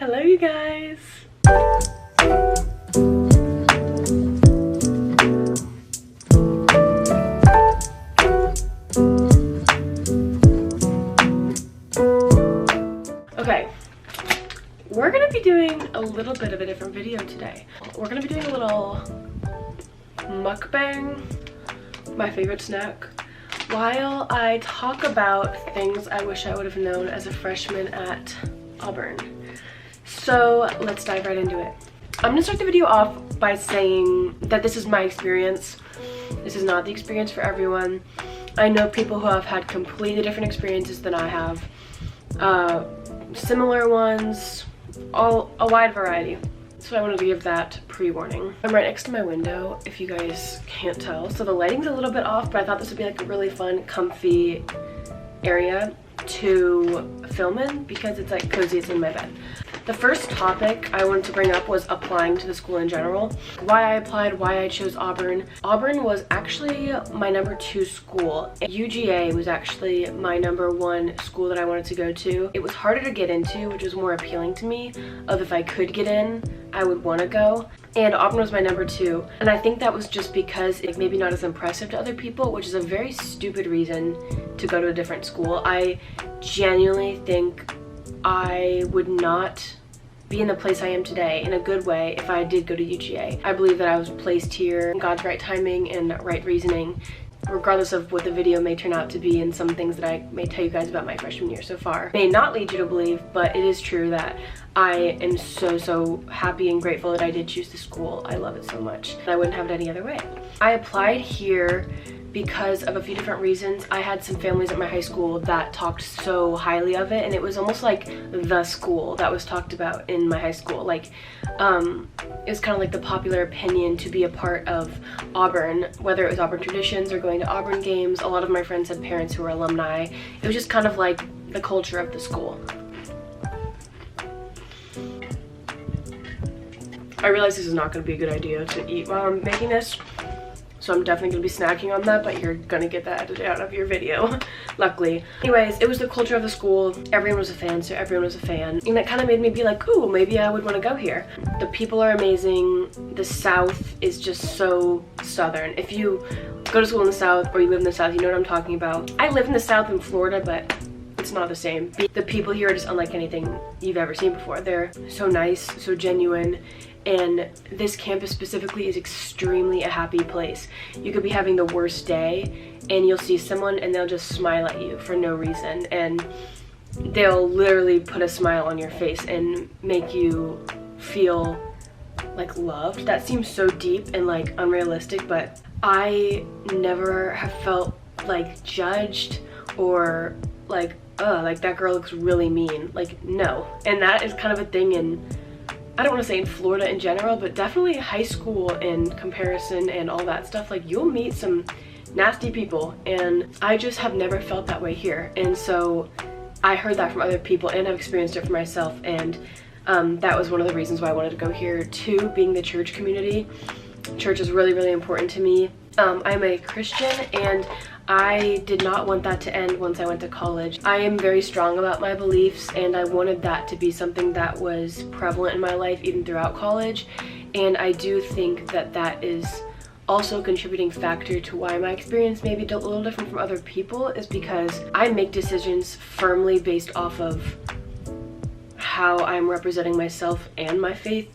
Hello you guys. Okay, we're gonna be doing a little bit of a different video today. We're gonna be doing a little mukbang, my favorite snack, while I talk about things I wish I would have known as a freshman at Auburn. So let's dive right into it. I'm gonna start the video off by saying that this is my experience. This is not the experience for everyone. I know people who have had completely different experiences than I have. Similar ones, a wide variety. So I wanted to give that pre-warning. I'm right next to my window, if you guys can't tell. So the lighting's a little bit off, but I thought this would be like a really fun, comfy area to film in because it's like cozy, it's in my bed. The first topic I wanted to bring up was applying to the school in general. Why I applied, why I chose Auburn. Auburn was actually my #2 school. UGA was actually my #1 school that I wanted to go to. It was harder to get into, which was more appealing to me, of if I could get in, I would want to go. And Auburn was my #2. And I think that was just because it's maybe not as impressive to other people, which is a very stupid reason to go to a different school. I genuinely think I would not be in the place I am today in a good way if I did go to UGA. I believe that I was placed here in God's right timing and right reasoning, regardless of what the video may turn out to be and some things that I may tell you guys about my freshman year so far. May not lead you to believe, but it is true that I am so happy and grateful that I did choose the school. I love it so much. I wouldn't have it any other way. I applied here because of a few different reasons. I had some families at my high school that talked so highly of it, and it was almost like the school that was talked about in my high school. Like, it was kind of like the popular opinion to be a part of Auburn, whether it was Auburn traditions or going to Auburn games. A lot of my friends had parents who were alumni. It was just kind of like the culture of the school. I realize this is not going to be a good idea to eat while I'm making this, so I'm definitely going to be snacking on that, but you're going to get that edited out of your video, luckily. Anyways, it was the culture of the school. Everyone was a fan, so everyone was a fan. And that kind of made me be like, ooh, maybe I would want to go here. The people are amazing. The South is just so Southern. If you go to school in the South or you live in the South, you know what I'm talking about. I live in the South in Florida, but it's not the same. The people here are just unlike anything you've ever seen before. They're so nice, so genuine. And this campus specifically is extremely a happy place. You could be having the worst day and you'll see someone and they'll just smile at you for no reason, and they'll literally put a smile on your face and make you feel like loved. That seems so deep and like unrealistic, but I never have felt like judged or like, oh, like that girl looks really mean. Like, no. And that is kind of a thing in, I don't want to say in Florida in general, but definitely high school in comparison and all that stuff. Like, you'll meet some nasty people, and I just have never felt that way here. And so I heard that from other people and I've experienced it for myself, and that was one of the reasons why I wanted to go here. Too, being the church community. Church is really important to me. I'm a Christian, and I did not want that to end once I went to college. I am very strong about my beliefs, and I wanted that to be something that was prevalent in my life even throughout college. And I do think that that is also a contributing factor to why my experience may be a little different from other people, is because I make decisions firmly based off of how I'm representing myself and my faith.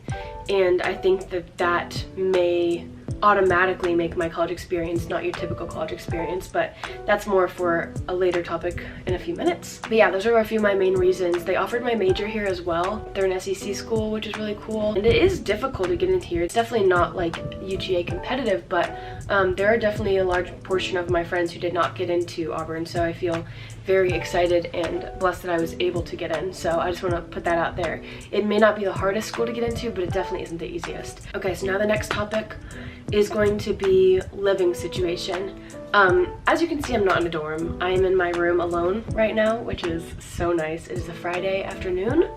And I think that that may automatically make my college experience not your typical college experience, but that's more for a later topic in a few minutes. But yeah, those are a few of my main reasons. They offered my major here as well. They're an SEC school, which is really cool, and it is difficult to get into here. It's definitely not like UGA competitive, but there are definitely a large portion of my friends who did not get into Auburn, so I feel very excited and blessed that I was able to get in. So I just want to put that out there. It may not be the hardest school to get into, but it definitely isn't the easiest. Okay, so now the next topic is going to be living situation. As you can see, I'm not in a dorm. I am in my room alone right now, which is so nice. It is a Friday afternoon.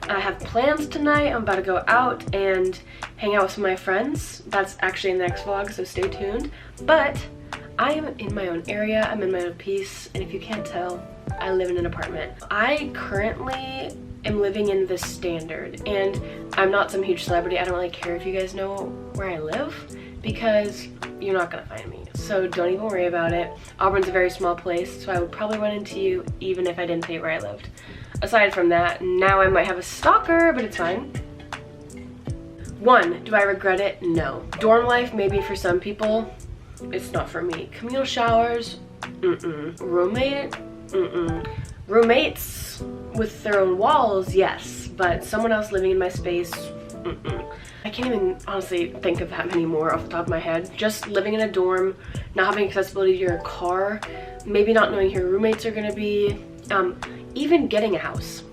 I have plans tonight. I'm about to go out and hang out with some of my friends. That's actually in the next vlog, so stay tuned. But I am in my own area, I'm in my own peace, and if you can't tell, I live in an apartment. I currently am living in the standard, and I'm not some huge celebrity. I don't really care if you guys know where I live because you're not gonna find me, so don't even worry about it. Auburn's a very small place, so I would probably run into you even if I didn't say where I lived. Aside from that, now I might have a stalker, but it's fine. 1, do I regret it? No. Dorm life, maybe for some people. It's not for me. Communal showers, Roommate, Roommates with their own walls, yes, but someone else living in my space, I can't even honestly think of that many more off the top of my head. Just living in a dorm, not having accessibility to your car, maybe not knowing who your roommates are gonna be, even getting a house.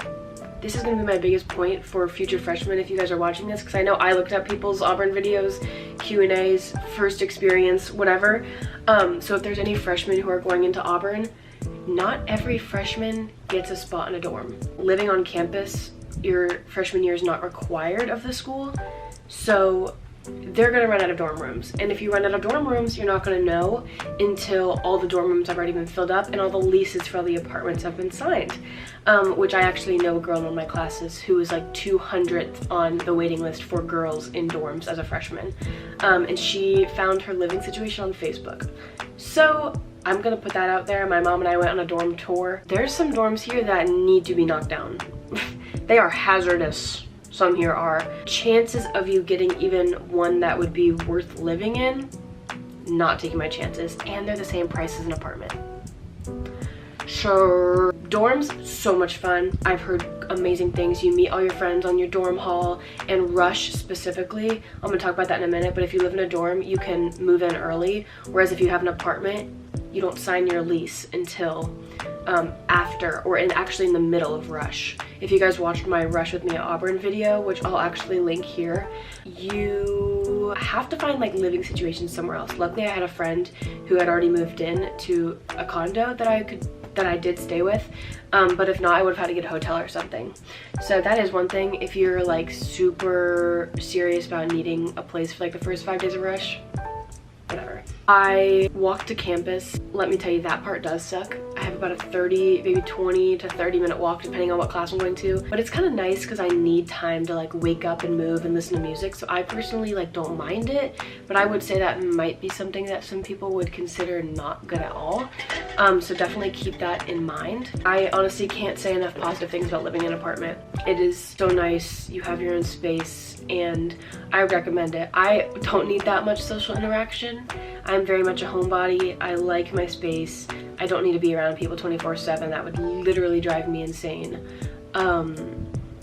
This is gonna be my biggest point for future freshmen if you guys are watching this, because I know I looked at people's Auburn videos, Q&As, first experience, whatever. So if there's any freshmen who are going into Auburn, not every freshman gets a spot in a dorm. Living on campus, your freshman year is not required of the school, so they're gonna run out of dorm rooms. And if you run out of dorm rooms, you're not gonna know until all the dorm rooms have already been filled up and all the leases for all the apartments have been signed. Which I actually know a girl in one of my classes who was like 200th on the waiting list for girls in dorms as a freshman. And she found her living situation on Facebook. So I'm gonna put that out there. My mom and I went on a dorm tour. There's some dorms here that need to be knocked down. They are hazardous. Some here are. Chances of you getting even one that would be worth living in, not taking my chances. And they're the same price as an apartment. Sure. Dorms, so much fun. I've heard amazing things. You meet all your friends on your dorm hall, and Rush specifically, I'm gonna talk about that in a minute, but if you live in a dorm, you can move in early, whereas if you have an apartment, you don't sign your lease until after, or actually in the middle of Rush. If you guys watched my Rush with me at Auburn video, which I'll actually link here, you have to find like living situations somewhere else. Luckily I had a friend who had already moved in to a condo that I did stay with, but if not, I would have had to get a hotel or something. So that is one thing. If you're like super serious about needing a place for like the first 5 days of Rush, whatever. I walked to campus. Let me tell you, that part does suck. I have about a 30, maybe 20 to 30 minute walk depending on what class I'm going to, but it's kind of nice because I need time to like wake up and move and listen to music, so I personally like don't mind it, but I would say that might be something that some people would consider not good at all. So definitely keep that in mind. I honestly can't say enough positive things about living in an apartment. It is so nice. You have your own space and I recommend it. I don't need that much social interaction. I'm very much a homebody. I like my space. I don't need to be around people 24/7. That would literally drive me insane.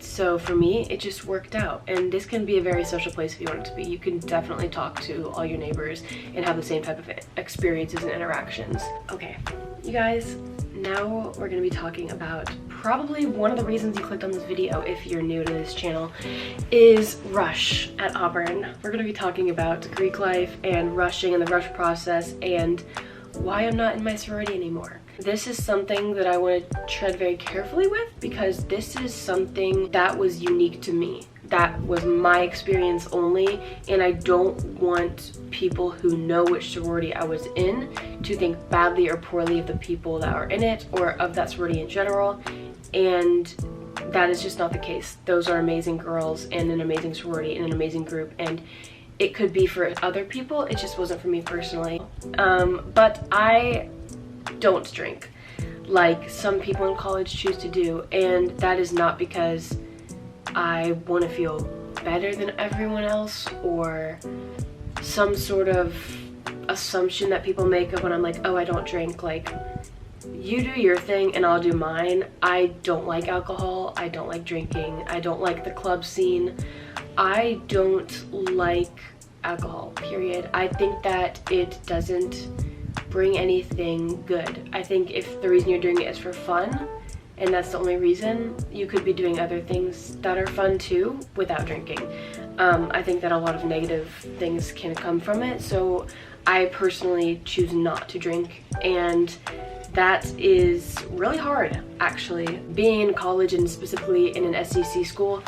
So for me, it just worked out. And this can be a very social place if you want it to be. You can definitely talk to all your neighbors and have the same type of experiences and interactions. Okay, you guys, now we're gonna be talking about probably one of the reasons you clicked on this video if you're new to this channel is Rush at Auburn. We're gonna be talking about Greek life and rushing and the rush process and why I'm not in my sorority anymore. This is something that I want to tread very carefully with because this is something that was unique to me. That was my experience only, and I don't want people who know which sorority I was in to think badly or poorly of the people that are in it or of that sorority in general, and that is just not the case. Those are amazing girls and an amazing sorority and an amazing group, and it could be for other people, it just wasn't for me personally. But I don't drink like some people in college choose to do, and that is not because I want to feel better than everyone else or some sort of assumption that people make of when I'm like, oh, I don't drink. Like, you do your thing and I'll do mine. I don't like alcohol. I don't like drinking. I don't like the club scene. I don't like alcohol, period. I think that it doesn't bring anything good. I think if the reason you're doing it is for fun, and that's the only reason, you could be doing other things that are fun too without drinking. I think that a lot of negative things can come from it, so I personally choose not to drink, and that is really hard, actually. Being in college and specifically in an SEC school,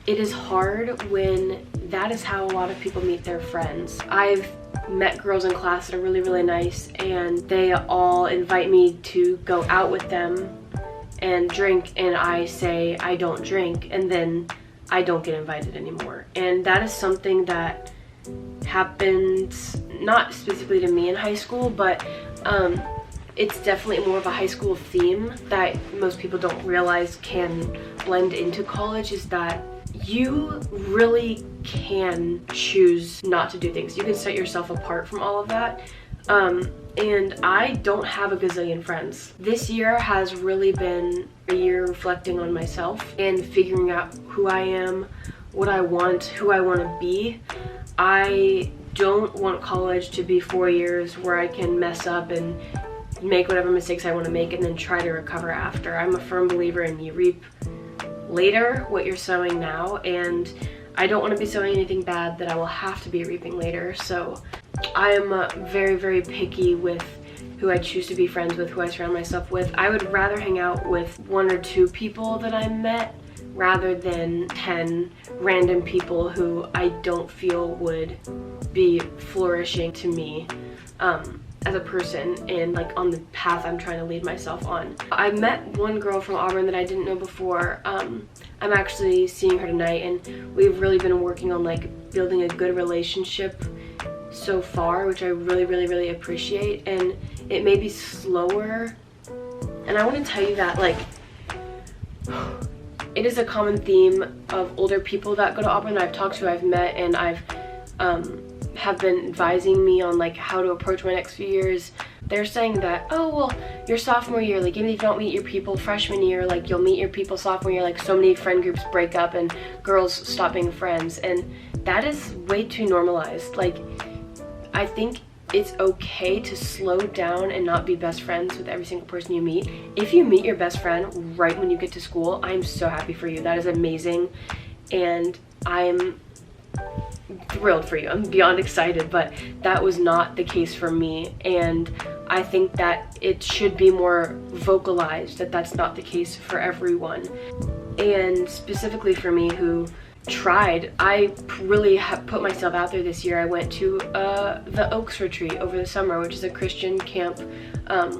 it is hard when that is how a lot of people meet their friends. I've met girls in class that are really, really nice, and they all invite me to go out with them, and drink, and I say I don't drink, and then I don't get invited anymore. And that is something that happened not specifically to me in high school, but it's definitely more of a high school theme that most people don't realize can blend into college, is that you really can choose not to do things. You can set yourself apart from all of that. And I don't have a gazillion friends. This year has really been a year reflecting on myself and figuring out who I am, what I want, who I want to be. I don't want college to be 4 years where I can mess up and make whatever mistakes I want to make and then try to recover after. I'm a firm believer in you reap later what you're sowing now, and I don't want to be sowing anything bad that I will have to be reaping later. So I am very, very picky with who I choose to be friends with, who I surround myself with. I would rather hang out with 1 or 2 people that I met rather than 10 random people who I don't feel would be flourishing to me as a person and like on the path I'm trying to lead myself on. I met one girl from Auburn that I didn't know before. I'm actually seeing her tonight, and we've really been working on like building a good relationship so far, which I really, really, really appreciate. And it may be slower, and I want to tell you that like it is a common theme of older people that go to Auburn that I've talked to, I've met, and I've have been advising me on like how to approach my next few years. They're saying that, oh well, your sophomore year, like even if you don't meet your people freshman year, like you'll meet your people sophomore year. Like so many friend groups break up and girls stop being friends, and that is way too normalized. Like I think it's okay to slow down and not be best friends with every single person you meet. If you meet your best friend right when you get to school, I'm so happy for you. That is amazing, and I'm thrilled for you. I'm beyond excited, but that was not the case for me, and I think that it should be more vocalized that that's not the case for everyone. And specifically for me, who tried, I really have put myself out there this year. I went to the Oaks retreat over the summer, which is a Christian camp,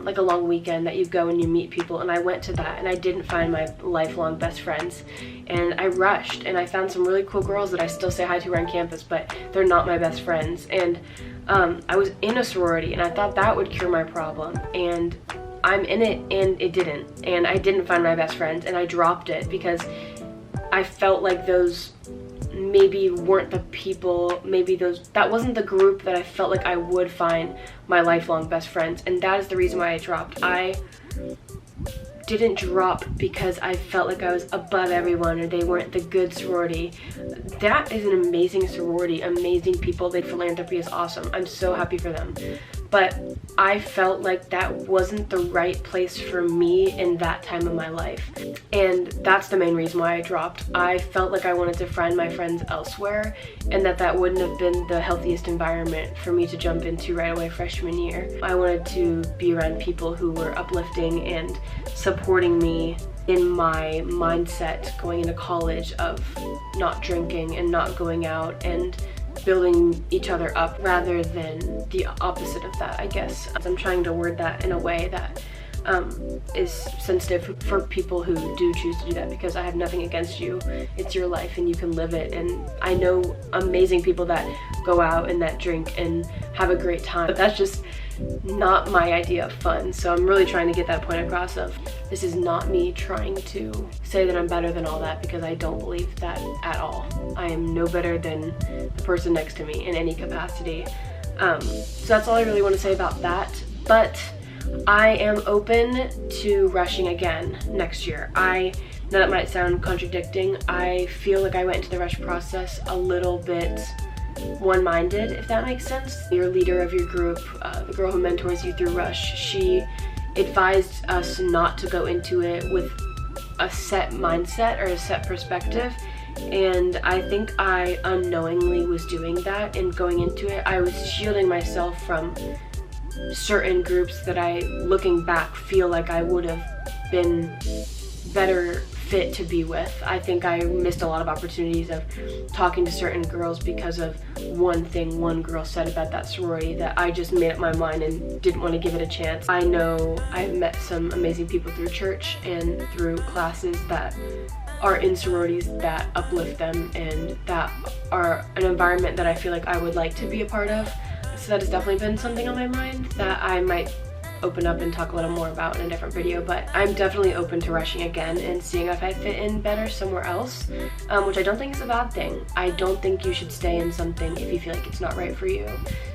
like a long weekend that you go and you meet people, and I went to that, and I didn't find my lifelong best friends, and I rushed, and I found some really cool girls that I still say hi to around campus, but they're not my best friends. And I was in a sorority, and I thought that would cure my problem, and I'm in it, and it didn't, and I didn't find my best friends, and I dropped it because I felt like those maybe weren't the people, that wasn't the group that I felt like I would find my lifelong best friends, and that is the reason why I dropped. I didn't drop because I felt like I was above everyone or they weren't the good sorority. That is an amazing sorority, amazing people. Their philanthropy is awesome. I'm so happy for them. But I felt like that wasn't the right place for me in that time of my life. And that's the main reason why I dropped. I felt like I wanted to find my friends elsewhere, and that wouldn't have been the healthiest environment for me to jump into right away freshman year. I wanted to be around people who were uplifting and supporting me in my mindset going into college of not drinking and not going out and building each other up, rather than the opposite of that, I guess. I'm trying to word that in a way that is sensitive for people who do choose to do that, because I have nothing against you. It's your life and you can live it, and I know amazing people that go out and that drink and have a great time, but that's just not my idea of fun. So I'm really trying to get that point across of this is not me trying to say that I'm better than all that, because I don't believe that at all. I am no better than the person next to me in any capacity. So that's all I really want to say about that. But I am open to rushing again next year. I know that might sound contradicting. I feel like I went into the rush process a little bit one-minded, if that makes sense. Your leader of your group, the girl who mentors you through Rush, she advised us not to go into it with a set mindset or a set perspective, and I think I unknowingly was doing that. And going into it, I was shielding myself from certain groups that I, looking back, feel like I would have been better fit to be with. I think I missed a lot of opportunities of talking to certain girls because of one thing one girl said about that sorority that I just made up my mind and didn't want to give it a chance. I know I've met some amazing people through church and through classes that are in sororities that uplift them and that are an environment that I feel like I would like to be a part of. So that has definitely been something on my mind that I might open up and talk a little more about in a different video, but I'm definitely open to rushing again and seeing if I fit in better somewhere else, which I don't think is a bad thing. I don't think you should stay in something if you feel like it's not right for you.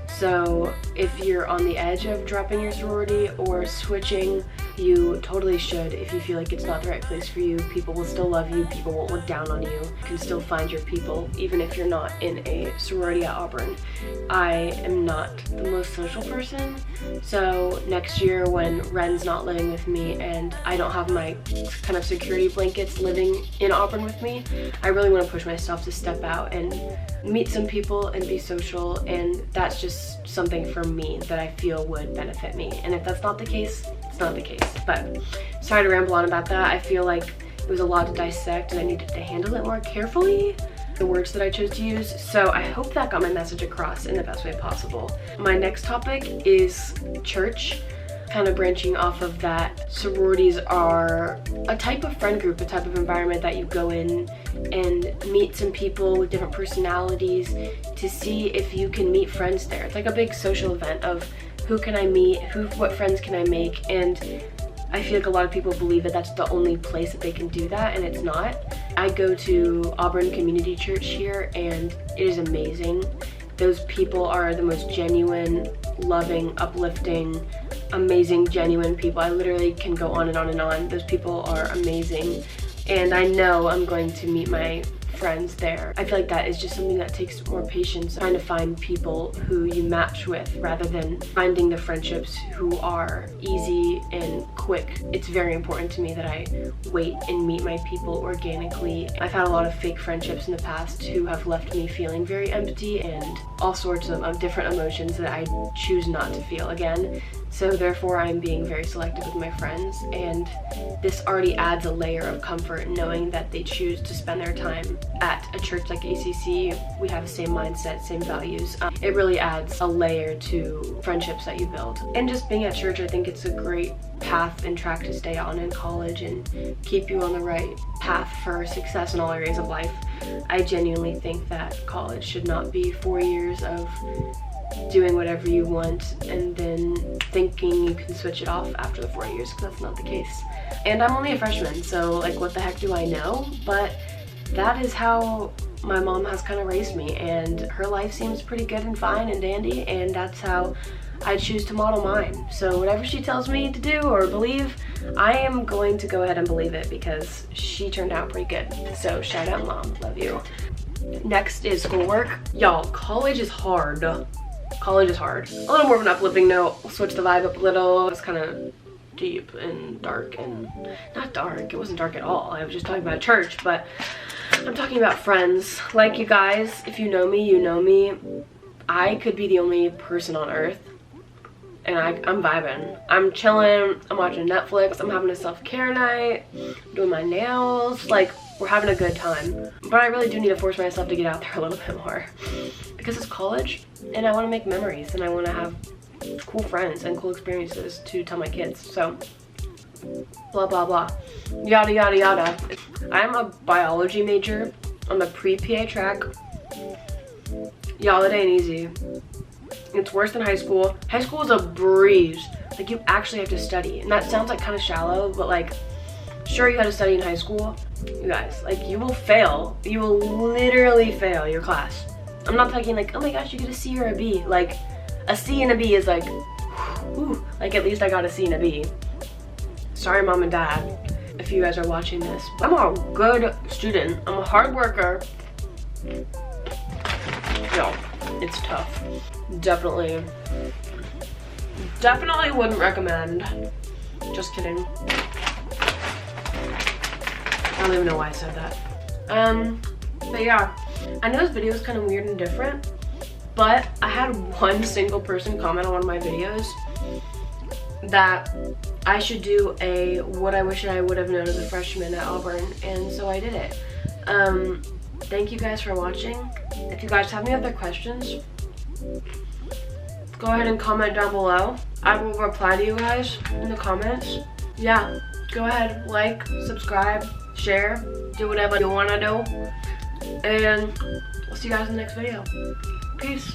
So if you're on the edge of dropping your sorority or switching, you totally should. If you feel like it's not the right place for you, people will still love you, people won't look down on you. You can still find your people, even if you're not in a sorority at Auburn. I am not the most social person, so next year when Ren's not living with me and I don't have my kind of security blankets living in Auburn with me, I really want to push myself to step out and meet some people and be social, and that's just something for me that I feel would benefit me. And if that's not the case, it's not the case. But sorry to ramble on about that. I feel like it was a lot to dissect and I needed to handle it more carefully, the words that I chose to use. So I hope that got my message across in the best way possible. My next topic is church. Kind of branching off of that, sororities are a type of friend group, a type of environment that you go in and meet some people with different personalities to see if you can meet friends there. It's like a big social event of who can I meet, what friends can I make, and I feel like a lot of people believe that that's the only place that they can do that, and it's not. I go to Auburn Community Church here and it is amazing. Those people are the most genuine, loving, uplifting, amazing, genuine people. I literally can go on and on and on. Those people are amazing, and I know I'm going to meet my friends there. I feel like that is just something that takes more patience, trying to find people who you match with rather than finding the friendships who are easy and quick. It's very important to me that I wait and meet my people organically. I've had a lot of fake friendships in the past who have left me feeling very empty and all sorts of different emotions that I choose not to feel again. So therefore I'm being very selective with my friends, and this already adds a layer of comfort knowing that they choose to spend their time at a church like ACC. We have the same mindset, same values. It really adds a layer to friendships that you build. And just being at church, I think it's a great path and track to stay on in college and keep you on the right path for success in all areas of life. I genuinely think that college should not be 4 years of doing whatever you want and then thinking you can switch it off after the 4 years, because that's not the case. And I'm only a freshman, so like what the heck do I know? But that is how my mom has kind of raised me, and her life seems pretty good and fine and dandy, and that's how I choose to model mine. So whatever she tells me to do or believe, I am going to go ahead and believe it because she turned out pretty good. So shout out mom, love you. Next is schoolwork. Y'all, college is hard. College is hard. A little more of an uplifting note. We'll switch the vibe up a little. It's kind of deep and dark, and not dark, it wasn't dark at all. I was just talking about church, but I'm talking about friends. Like, you guys, if you know me, you know me. I could be the only person on earth and I'm vibing. I'm chilling, I'm watching Netflix, I'm having a self-care night, doing my nails, like, we're having a good time. But I really do need to force myself to get out there a little bit more because it's college and I want to make memories and I want to have cool friends and cool experiences to tell my kids. So blah blah blah, yada yada yada. I'm a biology major. I'm a pre-PA track. Y'all, it ain't easy. It's worse than high school. High school is a breeze. Like, you actually have to study, and that sounds like kind of shallow, but like, sure, you had to study in high school. You guys, like, you will fail. You will literally fail your class. I'm not talking like, oh my gosh, you get a C or a B. Like, a C and a B is like, whew, like, at least I got a C and a B. Sorry, mom and dad, if you guys are watching this. I'm a good student. I'm a hard worker. No, it's tough. Definitely wouldn't recommend. Just kidding. I don't even know why I said that. But yeah, I know this video is kind of weird and different, but I had one single person comment on one of my videos that I should do a what I wish I would have known as a freshman at Auburn, and so I did it. Thank you guys for watching. If you guys have any other questions, go ahead and comment down below. I will reply to you guys in the comments. Yeah, go ahead, like, subscribe, share, do whatever you want to do. And I'll see you guys in the next video. Peace.